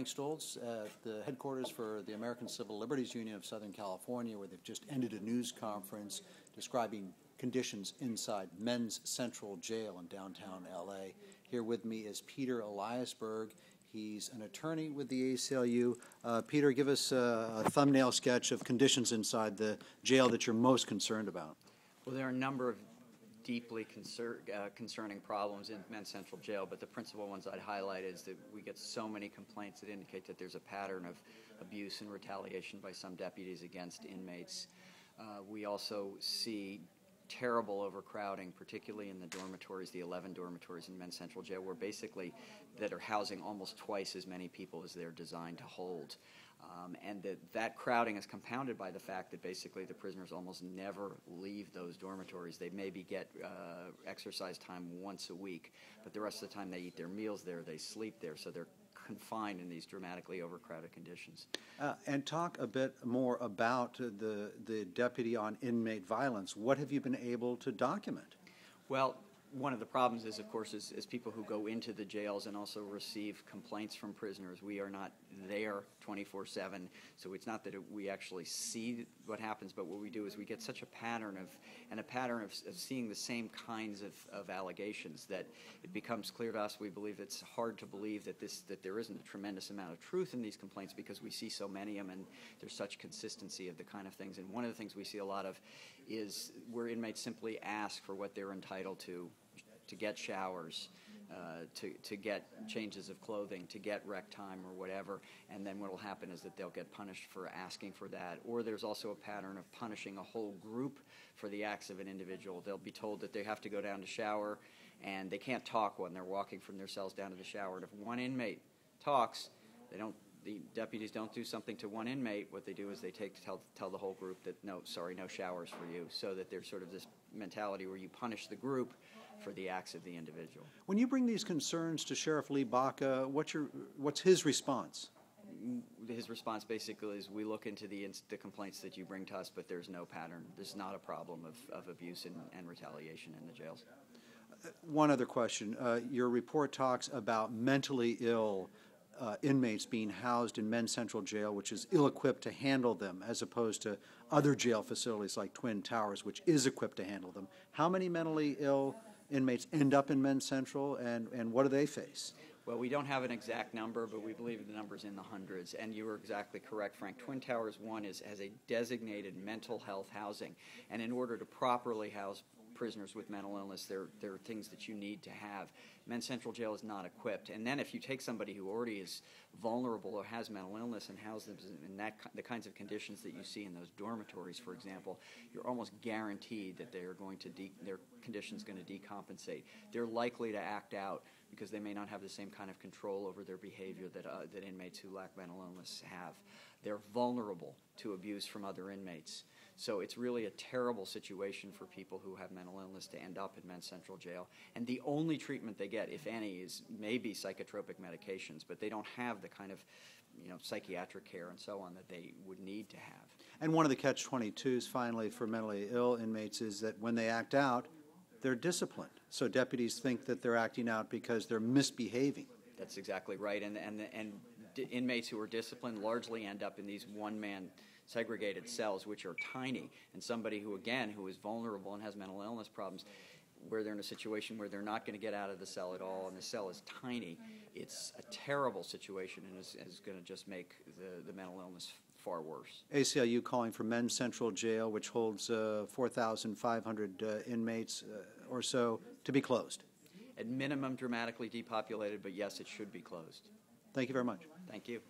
Frank Stoltze at the headquarters for the American Civil Liberties Union of Southern California, where they've just ended a news conference describing conditions inside Men's Central Jail in downtown L.A. Here with me is Peter Eliasberg. He's an attorney with the ACLU. Peter, give us a thumbnail sketch of conditions inside the jail that you're most concerned about. Well, there are a number of deeply concerning problems in Men's Central Jail, but the principal ones I'd highlight is that we get so many complaints that indicate that there's a pattern of abuse and retaliation by some deputies against inmates. We also see terrible overcrowding, particularly in the dormitories, the 11 dormitories in Men's Central Jail, where basically that are housing almost twice as many people as they're designed to hold. And that crowding is compounded by the fact that basically the prisoners almost never leave those dormitories. They maybe get exercise time once a week, but the rest of the time they eat their meals there, they sleep there, so they're confined in these dramatically overcrowded conditions. And talk a bit more about the deputy on inmate violence. What have you been able to document? Well, one of the problems is, of course, is people who go into the jails and also receive complaints from prisoners. We are not there 24/7, so it's not that we actually see what happens, but what we do is we get such a pattern of seeing the same kinds of allegations that it becomes clear to us. We believe it's hard to believe that there isn't a tremendous amount of truth in these complaints because we see so many of them and there's such consistency of the kind of things. And one of the things we see a lot of is where inmates simply ask for what they're entitled to get showers, to get changes of clothing, to get rec time or whatever, and then what will happen is that they'll get punished for asking for that. Or there's also a pattern of punishing a whole group for the acts of an individual. They'll be told that they have to go down to shower, and they can't talk when they're walking from their cells down to the shower. And if one inmate talks, the deputies don't do something to one inmate. What they do is they tell the whole group that, no, sorry, no showers for you, so that there's sort of this mentality where you punish the group for the acts of the individual. When you bring these concerns to Sheriff Lee Baca, what's his response? His response basically is, we look into the complaints that you bring to us, but there's no pattern. There's not a problem of abuse and retaliation in the jails. One other question. Your report talks about mentally ill inmates being housed in Men's Central Jail, which is ill-equipped to handle them, as opposed to other jail facilities like Twin Towers, which is equipped to handle them. How many mentally ill inmates end up in Men's Central, and what do they face? Well, we don't have an exact number, but we believe the number's in the hundreds. And you were exactly correct, Frank. Twin Towers 1 has a designated mental health housing. And in order to properly house prisoners with mental illness, there are things that you need to have. Men's Central Jail is not equipped. And then if you take somebody who already is vulnerable or has mental illness and house them in the kinds of conditions that you see in those dormitories, for example, you're almost guaranteed that their condition's going to decompensate. They're likely to act out because they may not have the same kind of control over their behavior that inmates who lack mental illness have. They're vulnerable to abuse from other inmates. So it's really a terrible situation for people who have mental illness to end up in Men's Central Jail. And the only treatment they get, if any, is maybe psychotropic medications, but they don't have the kind of psychiatric care and so on that they would need to have. And one of the catch-22s, finally, for mentally ill inmates is that when they act out, they're disciplined. So deputies think that they're acting out because they're misbehaving. That's exactly right. And inmates who are disciplined largely end up in these one-man segregated cells, which are tiny, and somebody who is vulnerable and has mental illness problems, where they're in a situation where they're not going to get out of the cell at all, and the cell is tiny, it's a terrible situation and is going to just make the mental illness far worse. ACLU calling for Men's Central Jail, which holds 4,500 inmates or so, to be closed. At minimum, dramatically depopulated, but yes, it should be closed. Thank you very much. Thank you.